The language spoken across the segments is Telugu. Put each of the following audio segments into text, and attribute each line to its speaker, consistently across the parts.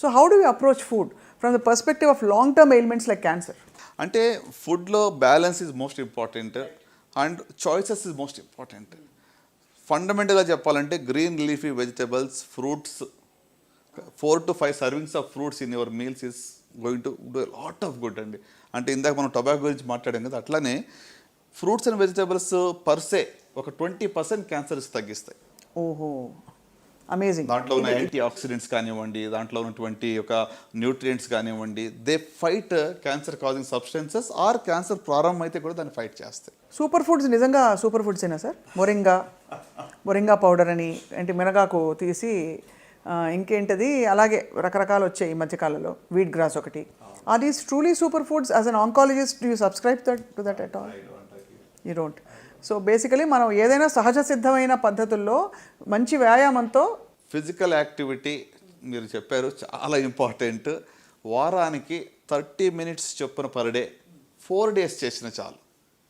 Speaker 1: So how do you approach food from the perspective of long term ailments like cancer?
Speaker 2: అంటే ఫుడ్లో balance is most important and choices is most important. ఫండమెంటల్గా చెప్పాలంటే green leafy vegetables, fruits, 4 to 5 servings of fruits in your meals is going to do a lot of good అండి. అంటే ఇందాక మనం టొబాకో గురించి మాట్లాడాం కదా, అట్లానే ఫ్రూట్స్ అండ్ వెజిటబుల్స్ పర్సే ఒక 20% క్యాన్సర్స్ తగ్గిస్తాయి.
Speaker 1: ఓహో, అమేజింగ్.
Speaker 2: దాంట్లో ఉన్న యాంటీ ఆక్సిడెంట్స్ కానివ్వండి, దాంట్లో ఉన్నటువంటి ఒక న్యూట్రియంట్స్ కానివ్వండి, they fight cancer causing substances or cancer ప్రారంభం అయితే కూడా దాన్ని ఫైట్ చేస్తాయి.
Speaker 1: సూపర్ ఫుడ్స్ నిజంగా సూపర్ ఫుడ్స్ ఏనా సార్? మొరింగా పౌడర్ అని, అంటే మినగాకు తీసి ఇంకేంటది అలాగే రకరకాలు వచ్చాయి ఈ మధ్యకాలంలో, వీట్ గ్రాస్ ఒకటి. Are these truly super foods? As an oncologist do you subscribe to that at all? You don't. So basically మనం ఏదైనా సహజ సిద్ధమైన పద్ధతుల్లో మంచి వ్యాయామంతో
Speaker 2: ఫిజికల్ యాక్టివిటీ మీరు చెప్పారు చాలా ఇంపార్టెంట్. వారానికి 30 minutes చొప్పున పర్ డే 4 days చేసిన చాలు.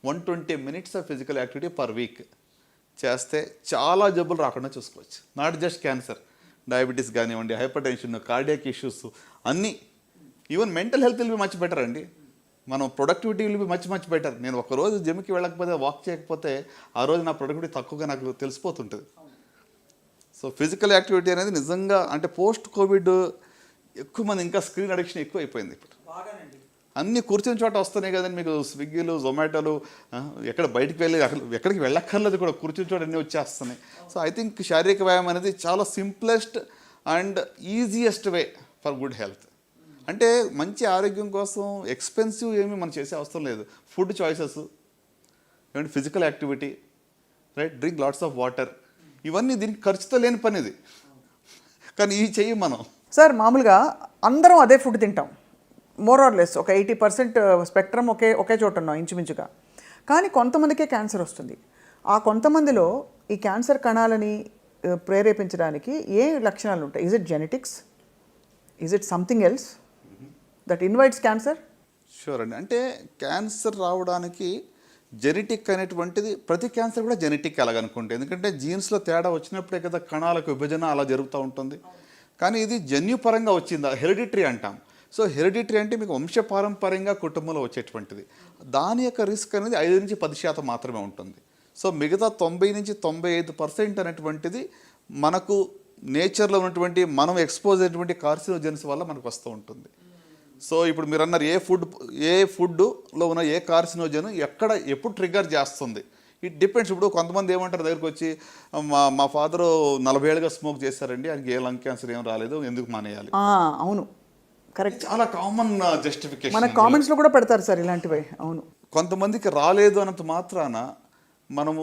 Speaker 2: 120 minutes of physical activity per week చేస్తే చాలా జబ్బులు రాకుండా చూసుకోవచ్చు. నాట్ జస్ట్ క్యాన్సర్, డయాబెటీస్ కానివ్వండి, హైపర్ టెన్షన్, కార్డియాక్ ఇష్యూస్ అన్నీ. Even mental health will be much better అండి. మనం productivity will be much better. నేను ఒకరోజు జిమ్కి వెళ్ళకపోతే, వాక్ చేయకపోతే ఆ రోజు నా ప్రొడక్టివిటీ తక్కువగా నాకు తెలిసిపోతుంటుంది. సో ఫిజికల్ యాక్టివిటీ అనేది నిజంగా అంటే పోస్ట్ కోవిడ్ ఎక్కువ మంది ఇంకా స్క్రీన్ అడిక్షన్ ఎక్కువ అయిపోయింది. ఇప్పుడు అన్నీ కూర్చుని చోట వస్తున్నాయి కదండి మీకు, స్విగ్గీలు, జొమాటోలు, ఎక్కడ బయటికి వెళ్ళి ఎక్కడికి వెళ్ళక్కర్లేదు కూడా, కూర్చుని చోట అన్నీ వచ్చేస్తున్నాయి. సో ఐ థింక్ శారీరక వ్యాయామం అనేది చాలా simplest and easiest way for good health. అంటే మంచి ఆరోగ్యం కోసం ఎక్స్పెన్సివ్ ఏమీ మనం చేసే అవసరం లేదు. ఫుడ్ చాయిసెస్, ఏమంటే physical activity, right, drink lots of water, ఇవన్నీ దీనికి ఖర్చుతో లేని పని ఇది. కానీ ఇవి చెయ్యం మనం.
Speaker 1: సార్ మామూలుగా అందరం అదే ఫుడ్ తింటాం, మోర్ ఆర్ లెస్ ఒక 80% స్పెక్ట్రమ్ ఒకే చోట ఉన్నాం ఇంచుమించుగా. కానీ కొంతమందికే క్యాన్సర్ వస్తుంది. ఆ కొంతమందిలో ఈ క్యాన్సర్ కణాలని ప్రేరేపించడానికి ఏ లక్షణాలు ఉంటాయి? Is it genetics? Is it something else that invites cancer?
Speaker 2: Sure అండి. అంటే క్యాన్సర్ రావడానికి జెనెటిక్ అనేటువంటిది, ప్రతి క్యాన్సర్ కూడా జెనెటిక్ అలాగనుకుంటే, ఎందుకంటే జీన్స్లో తేడా వచ్చినప్పుడే కదా కణాలకు విభజన అలా జరుగుతూ ఉంటుంది. కానీ ఇది జన్యుపరంగా వచ్చిందా, హెరిడిటరీ అంటాం. సో హెరిడిటరీ అంటే మీకు వంశపారంపర్యంగా కుటుంబంలో వచ్చేటువంటిది. దాని యొక్క రిస్క్ అనేది 5 నుంచి 10% మాత్రమే ఉంటుంది. సో మిగతా 90 నుంచి 95% అనేటువంటిది మనకు నేచర్లో ఉన్నటువంటి మనం ఎక్స్పోజ్ అయినటువంటి కార్సినోజెన్స్ వల్ల మనకు వస్తూ ఉంటుంది. సో ఇప్పుడు మీరు అన్నారు ఏ ఫుడ్లో ఉన్న ఏ కార్సినోజన్ ఎప్పుడు ట్రిగ్గర్ చేస్తుంది, ఇట్ డిపెండ్స్. ఇప్పుడు కొంతమంది ఏమంటారు దగ్గరికి వచ్చి, మా ఫాదరు 40 ఏళ్ళుగా స్మోక్ చేశారండి, ఆయనకి ఏ లంగ్ క్యాన్సర్ ఏం రాలేదు, ఎందుకు మానేయాలి?
Speaker 1: అవును, కరెక్ట్.
Speaker 2: చాలా కామన్ జస్టిఫికేషన్
Speaker 1: మన కామెంట్స్లో కూడా పెడతారు సార్ ఇలాంటివి. అవును,
Speaker 2: కొంతమందికి రాలేదు అన్నంత మాత్రాన మనము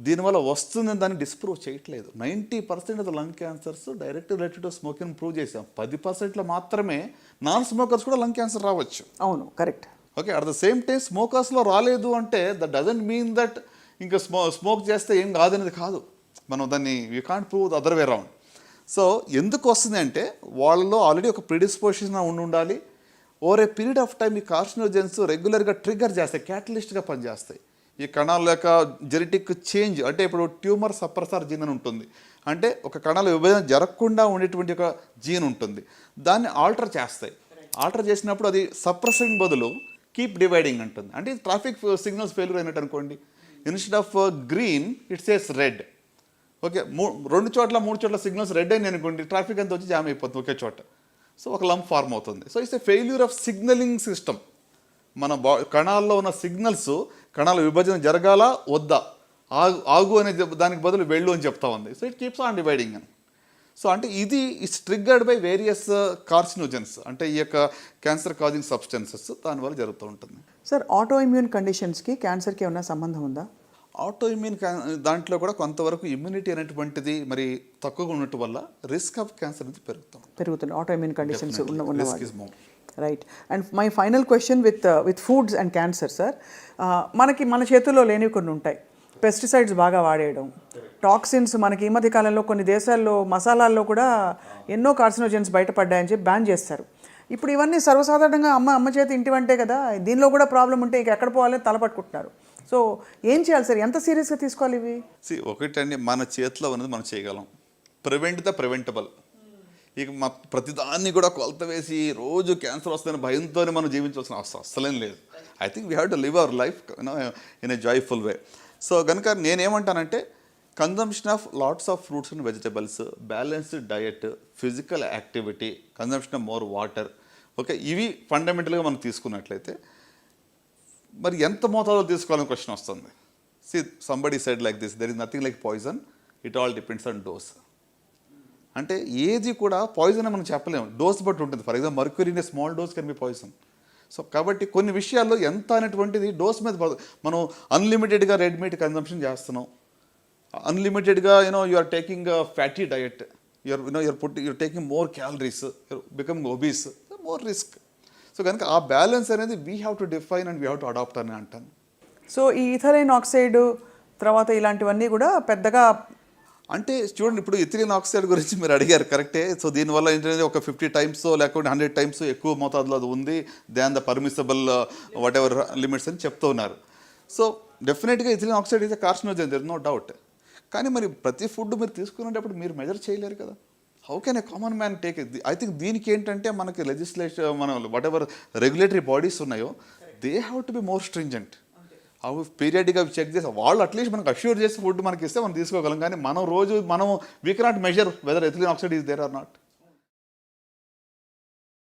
Speaker 2: దీనివల్ల వస్తుందని దాన్ని డిస్ప్రూవ్ చేయట్లేదు. 90% of the lung cancers direct related to smoking prove చేసాం. 10%లో మాత్రమే నాన్ స్మోకర్స్ కూడా లంగ్ క్యాన్సర్ రావచ్చు.
Speaker 1: అవును, correct.
Speaker 2: Okay, at the same time స్మోకర్స్లో రాలేదు అంటే దట్ డజంట్ మీన్ దట్ ఇంకా స్మోక్ చేస్తే ఏం కాదనేది కాదు. మనం దాన్ని you can't prove the other way round. So ఎందుకు వస్తుంది అంటే వాళ్ళలో ఆల్రెడీ ఒక ప్రిడిస్పోజిషన్ ఉండాలి. Over a period of time ఈ కార్సినోజెన్స్ రెగ్యులర్గా ట్రిగ్గర్ చేస్తాయి, క్యాటలిస్ట్గా పనిచేస్తాయి. ఈ కణాల యొక్క జెనెటిక్ చేంజ్, అంటే ఇప్పుడు ట్యూమర్ సప్రెసర్ జీన్ అని ఉంటుంది, అంటే ఒక కణాల విభజన జరగకుండా ఉండేటువంటి ఒక జీన్ ఉంటుంది, దాన్ని ఆల్టర్ చేస్తాయి. ఆల్టర్ చేసినప్పుడు అది సప్రెసింగ్ బదులు కీప్ డివైడింగ్ అంటుంది. అంటే ట్రాఫిక్ సిగ్నల్స్ ఫెయిల్యూర్ అయినట్టు అనుకోండి. Instead of green it says red. Okay, 2 చోట్ల 3 చోట్ల సిగ్నల్స్ రెడ్ అయినాయి అనుకోండి, ట్రాఫిక్ అంతా వచ్చి జామ్ అయిపోతుంది ఒకే చోట. సో ఒక లంప్ ఫార్మ్ అవుతుంది. So it's a failure of signalling system. మన కణాల్లో ఉన్న సిగ్నల్స్, కణాల విభజన జరగాల వద్దా, ఆగు అనే దానికి బదులు వెళ్ళు అని చెప్తా ఉంది. So it keeps on dividing అని. సో అంటే ఇది it's triggered by various carcinogens, అంటే ఈ యొక్క క్యాన్సర్ కాజింగ్ సబ్స్టెన్సెస్, దానివల్ల జరుగుతూ ఉంటుంది.
Speaker 1: సార్ ఆటో ఇమ్యూన్ కండిషన్స్కి క్యాన్సర్కి ఏమైనా సంబంధం ఉందా?
Speaker 2: ఆటో ఇమ్యూన్ దాంట్లో కూడా కొంతవరకు ఇమ్యూనిటీ అనేటువంటిది మరి తక్కువగా ఉండటం వల్ల రిస్క్ ఆఫ్ క్యాన్సర్ అనేది పెరుగుతుంది.
Speaker 1: ఆటో ఇమ్యూన్ కండిషన్స్ ఉన్నవాళ్ళు. Right. And my final question with foods and cancer sir, మన చేతుల్లో లేనివి కొన్ని ఉంటాయి. పెస్టిసైడ్స్ బాగా వాడేయడం, టాక్సిన్స్, మనకి ఈ మధ్య కాలంలో కొన్ని దేశాల్లో మసాలాల్లో కూడా ఎన్నో కార్సినోజెన్స్ బయటపడ్డాయని చెప్పి బ్యాన్ చేస్తారు. ఇప్పుడు ఇవన్నీ సర్వసాధారణంగా అమ్మ చేతి ఇంటి వంటే కదా, దీనిలో కూడా ప్రాబ్లం ఉంటే ఇక ఎక్కడ పోవాలని తలపట్టుకుంటున్నారు. సో ఏం చేయాలి సార్, ఎంత సీరియస్గా తీసుకోవాలి ఇవి?
Speaker 2: ఒకటండి, మన చేతిలో ఉన్నది మనం చేయగలం. Prevent the preventable. ఇక ప్రతిదాన్ని కూడా కొలత వేసి రోజు క్యాన్సర్ వస్తుందని భయంతోనే మనం జీవించాల్సిన అవసరం అస్సలేం లేదు. I think we have to live our life in a joyful way. So కనుక నేనేమంటానంటే consumption of lots of fruits and vegetables, balanced diet, physical activity, consumption of more water, okay, ఇవి ఫండమెంటల్గా మనం తీసుకున్నట్లయితే మరి ఎంత మోతాదులో తీసుకోవాలని క్వశ్చన్ వస్తుంది. See somebody said like this, there is nothing like poison, it all depends on dose. అంటే ఏది కూడా పాయిజన్ అని మనం చెప్పలేము, డోస్ బట్టి ఉంటుంది. For example mercury in a small dose can be poison. So కాబట్టి కొన్ని విషయాల్లో ఎంత అనేటువంటిది డోస్ మీద మనం అన్లిమిటెడ్గా రెడ్ మీట్ కన్జంప్షన్ చేస్తున్నాం, అన్లిమిటెడ్గా you are taking fatty diet, you're taking more calories, you're becoming obese, more risk. So కనుక ఆ బ్యాలెన్స్ అనేది we have to define and we have to adapt అని అంటాను.
Speaker 1: సో ఈ ఇథైలిన్ ఆక్సైడ్ తర్వాత ఇలాంటివన్నీ కూడా పెద్దగా
Speaker 2: అంటే చూడండి, ఇప్పుడు ఇథిలిన్ ఆక్సైడ్ గురించి మీరు అడిగారు, కరెక్టే. సో దీనివల్ల ఏంటంటే ఒక 50 టైమ్స్ లేకపోతే 100 టైమ్స్ ఎక్కువ మోతాదులో అది ఉంది than the permissible whatever limits అని చెప్తూ ఉన్నారు. సో డెఫినెట్గా ethylene oxide is a carcinogen, there is no doubt. కానీ మరి ప్రతి ఫుడ్ మీరు తీసుకునేటప్పుడు మీరు మెజర్ చేయలేరు కదా. How can a common man take it? I think దీనికి ఏంటంటే మనకి లెజిస్లేషన్, మన వాట్ ఎవర్ రెగ్యులేటరీ బాడీస్ ఉన్నాయో they have to be more stringent. అవి పీరియడ్గా చెక్ చేసి వాళ్ళు అట్లీస్ట్ మనకు అష్యూర్ చేసి ఫుడ్ మనకి ఇస్తే మనం తీసుకోగలం. కానీ మనం రోజు we cannot measure whether ethylene oxide is there or not.